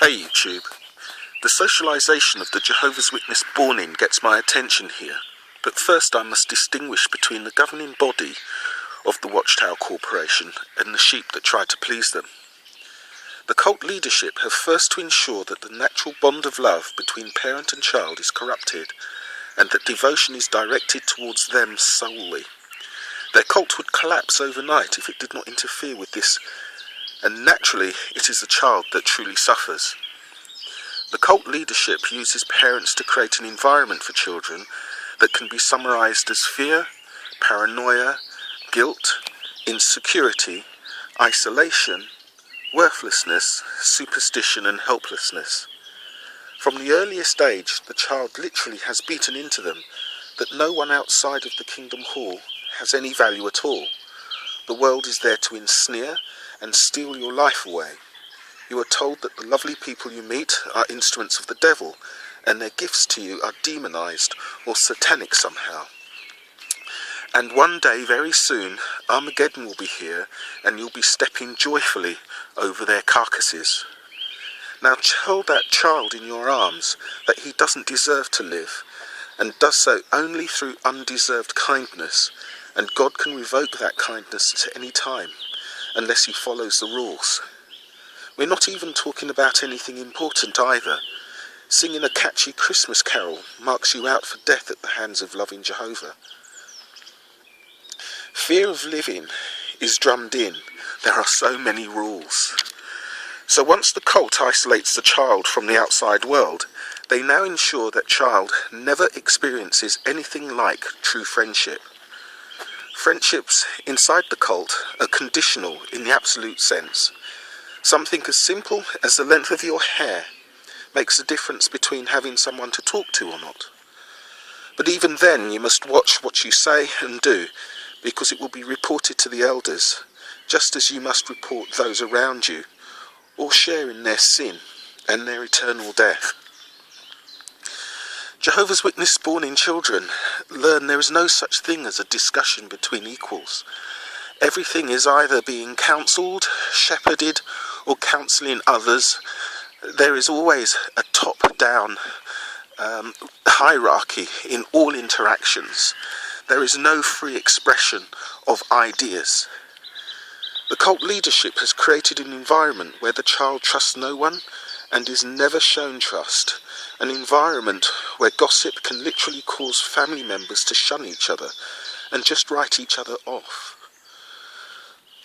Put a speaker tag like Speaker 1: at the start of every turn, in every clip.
Speaker 1: Hey YouTube, the socialisation of the Jehovah's Witness born-in gets my attention here, but first I must distinguish between the governing body of the Watchtower Corporation and the sheep that try to please them. The cult leadership have first to ensure that the natural bond of love between parent and child is corrupted, and that devotion is directed towards them solely. Their cult would collapse overnight if it did not interfere with this, and naturally it is the child that truly suffers. The cult leadership uses parents to create an environment for children that can be summarized as fear, paranoia, guilt, insecurity, isolation, worthlessness, superstition and helplessness. From the earliest age, the child literally has beaten into them that no one outside of the Kingdom Hall has any value at all. The world is there to ensnare and steal your life away. You are told that the lovely people you meet are instruments of the devil, and their gifts to you are demonized or satanic somehow. And one day, very soon, Armageddon will be here, and you'll be stepping joyfully over their carcasses. Now tell that child in your arms that he doesn't deserve to live, and does so only through undeserved kindness, and God can revoke that kindness at any time, unless he follows the rules. We're not even talking about anything important either. Singing a catchy Christmas carol marks you out for death at the hands of loving Jehovah. Fear of living is drummed in. There are so many rules. So once the cult isolates the child from the outside world, they now ensure that child never experiences anything like true friendship. Friendships inside the cult are conditional in the absolute sense. Something as simple as the length of your hair makes a difference between having someone to talk to or not. But even then you must watch what you say and do, because it will be reported to the elders, just as you must report those around you, or share in their sin and their eternal death. Jehovah's Witness born-in children learn there is no such thing as a discussion between equals. Everything is either being counselled, shepherded, or counselling others. There is always a top-down hierarchy in all interactions. There is no free expression of ideas. The cult leadership has created an environment where the child trusts no one and is never shown trust. An environment where gossip can literally cause family members to shun each other and just write each other off.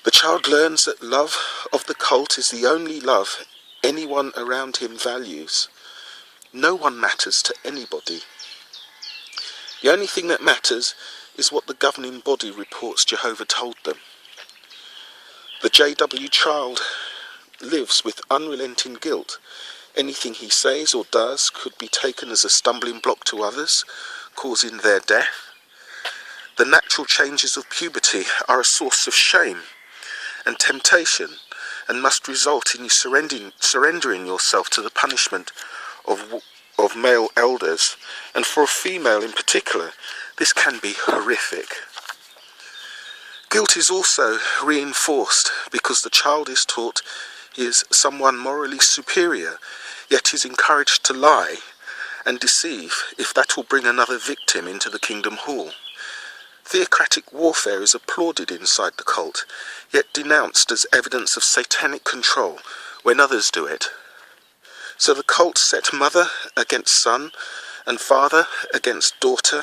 Speaker 1: The child learns that love of the cult is the only love anyone around him values. No one matters to anybody. The only thing that matters is what the governing body reports Jehovah told them. The JW child lives with unrelenting guilt. Anything he says or does could be taken as a stumbling block to others, causing their death. The natural changes of puberty are a source of shame and temptation, and must result in you surrendering yourself to the punishment of male elders, and for a female in particular, this can be horrific. Guilt is also reinforced because the child is taught he is someone morally superior, yet is encouraged to lie and deceive if that will bring another victim into the Kingdom Hall. Theocratic warfare is applauded inside the cult, yet denounced as evidence of satanic control when others do it. So the cult set mother against son and father against daughter,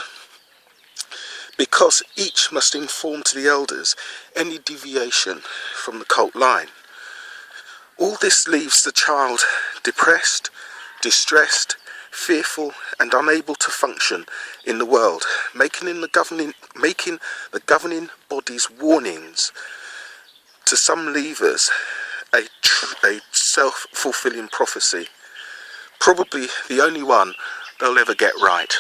Speaker 1: because each must inform to the elders any deviation from the cult line. All this leaves the child depressed, distressed, fearful and unable to function in the world, making the governing body's warnings to some leavers a self-fulfilling prophecy, probably the only one they'll ever get right.